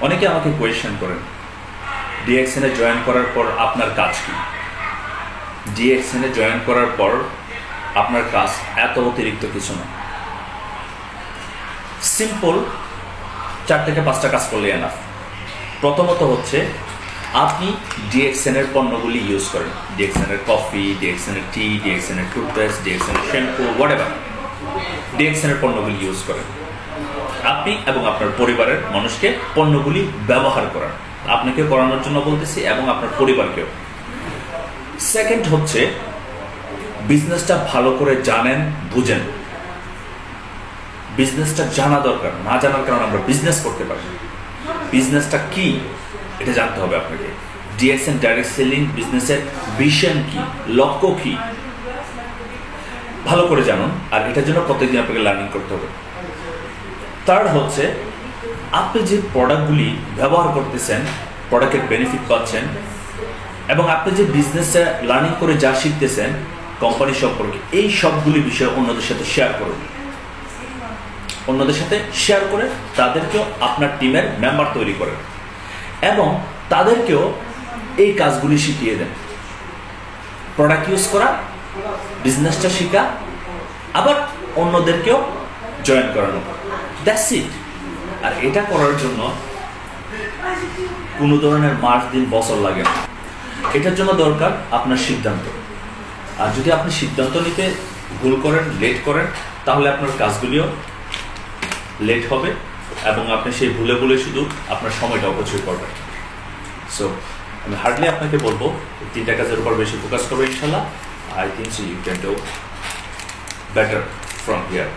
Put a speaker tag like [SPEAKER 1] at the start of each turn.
[SPEAKER 1] অনেকে আমাকে কোয়েশ্চেন করেন, ডিএক্সএনে জয়েন করার পর আপনার কাজ কি? ডিএক্সএনে জয়েন করার পর আপনার কাজ এত অতিরিক্ত কিছু না, সিম্পল 4 থেকে 5টা কাজ করলে এনাফ। প্রথমত হচ্ছে আপনি ডিএক্সএনের পণ্যগুলি ইউজ করেন, ডিএক্সএনের কফি, ডিএক্সএনের টি, ডিএক্সএনের টুথপেস্ট, ডিএক্সএনের শ্যাম্পু, হোয়াটএভার, ডিএক্সএনের পণ্যগুলি ইউজ করেন। আপনি এবং আপনার পরিবারের মানুষকে পণ্যগুলি ব্যবহার করান, আপনাকে করানোর জন্য বলতেছি এবং আপনার পরিবারকেও। সেকেন্ড হচ্ছে বিজনেসটা ভালো করে জানেন, বুঝেন। বিজনেসটা জানা দরকার, না জানার কারণে আমরা বিজনেস করতে পারি। বিজনেসটা কি এটা জানতে হবে আপনাকে। ডিএক্সএন ডাইরেক্ট সেলিং বিজনেসের ভিশন কি, লক্ষ্য কি, ভালো করে জানুন। আর এটার জন্য প্রত্যেকদিন আপনাকে লার্নিং করতে হবে। থার্ড হচ্ছে আপনি যে প্রোডাক্টগুলি ব্যবহার করতেছেন, প্রোডাক্টের বেনিফিট পাচ্ছেন, এবং আপনি যে বিজনেসে লার্নিং করে যা শিখতেছেন কোম্পানি সম্পর্কে, এই সবগুলি বিষয় অন্যদের সাথে শেয়ার করুন। অন্যদের সাথে শেয়ার করে তাদেরকেও আপনার টিমের মেম্বার তৈরি করেন এবং তাদেরকেও এই কাজগুলি শিখিয়ে দেন। প্রোডাক্ট ইউজ করা, বিজনেসটা শেখা, আবার অন্যদেরকেও জয়েন করানো। That's it. আর এটা করার জন্য কোনো ধরনের মাস, দিন, বছর লাগে না। এটার জন্য দরকার আপনার সিদ্ধান্ত। আর যদি আপনি সিদ্ধান্ত নিতে ভুল করেন, লেট করেন, তাহলে আপনার কাজগুলিও লেট হবে এবং আপনি সেই ভুলে ভুলে শুধু আপনার সময়টা অপচয় করবেন। সো আমি হার্ডলি আপনাকে বলবো 3টা কাজের উপর বেশি ফোকাস করবো ইনশাল্লাহ। I think so you can do better from here.